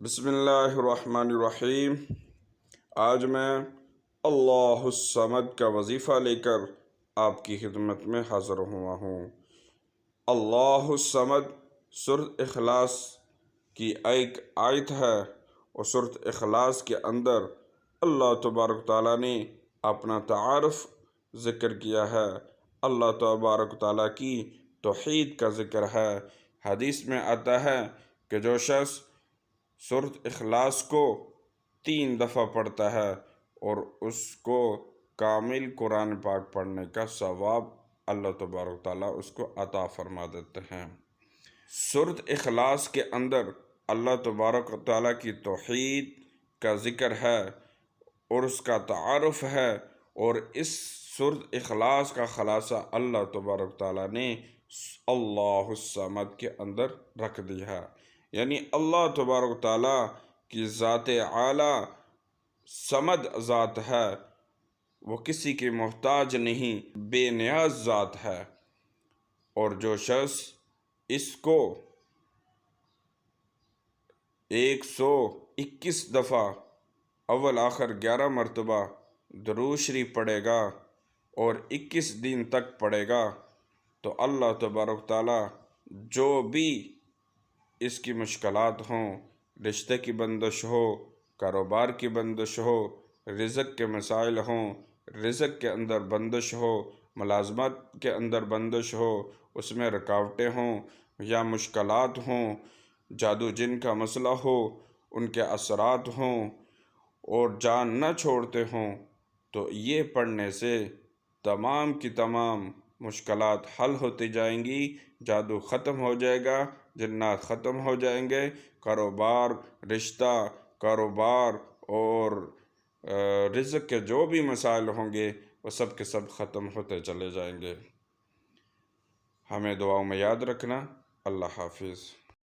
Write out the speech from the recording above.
بسم اللہ الرحمن الرحیم۔ آج میں اللہ الصمد کا وظیفہ لے کر آپ کی خدمت میں حاضر ہوا ہوں۔ اللہ الصمد سورۃ اخلاص کی ایک آیت ہے، اور سورۃ اخلاص کے اندر اللہ تبارک تعالیٰ نے اپنا تعارف ذکر کیا ہے۔ اللہ تبارک تعالیٰ کی توحید کا ذکر ہے۔ حدیث میں آتا ہے کہ جو شخص سورۃ اخلاص کو 3 دفعہ پڑھتا ہے اور اس کو کامل قرآن پاک پڑھنے کا ثواب اللہ تبارک تعالیٰ اس کو عطا فرما دیتے ہیں۔ سورۃ اخلاص کے اندر اللہ تبارک تعالیٰ کی توحید کا ذکر ہے اور اس کا تعارف ہے، اور اس سورۃ اخلاص کا خلاصہ اللہ تبارک تعالیٰ نے اللہ الصمد کے اندر رکھ دیا ہے، یعنی اللہ تبارک تعالیٰ کی ذات اعلیٰ صمد ذات ہے، وہ کسی کی محتاج نہیں، بے نیاز ذات ہے۔ اور جو شخص اس کو 121 دفعہ اول آخر 11 مرتبہ درود شریف پڑھے گا اور 21 دن تک پڑھے گا، تو اللہ تبارک تعالیٰ جو بھی اس کی مشکلات ہوں، رشتے کی بندش ہو، کاروبار کی بندش ہو، رزق کے مسائل ہوں، رزق کے اندر بندش ہو، ملازمت کے اندر بندش ہو، اس میں رکاوٹیں ہوں یا مشکلات ہوں، جادو جن کا مسئلہ ہو، ان کے اثرات ہوں اور جان نہ چھوڑتے ہوں، تو یہ پڑھنے سے تمام کی تمام مشکلات حل ہوتی جائیں گی، جادو ختم ہو جائے گا، جنات ختم ہو جائیں گے، کاروبار، رشتہ، کاروبار اور رزق کے جو بھی مسائل ہوں گے وہ سب کے سب ختم ہوتے چلے جائیں گے۔ ہمیں دعاؤں میں یاد رکھنا۔ اللہ حافظ۔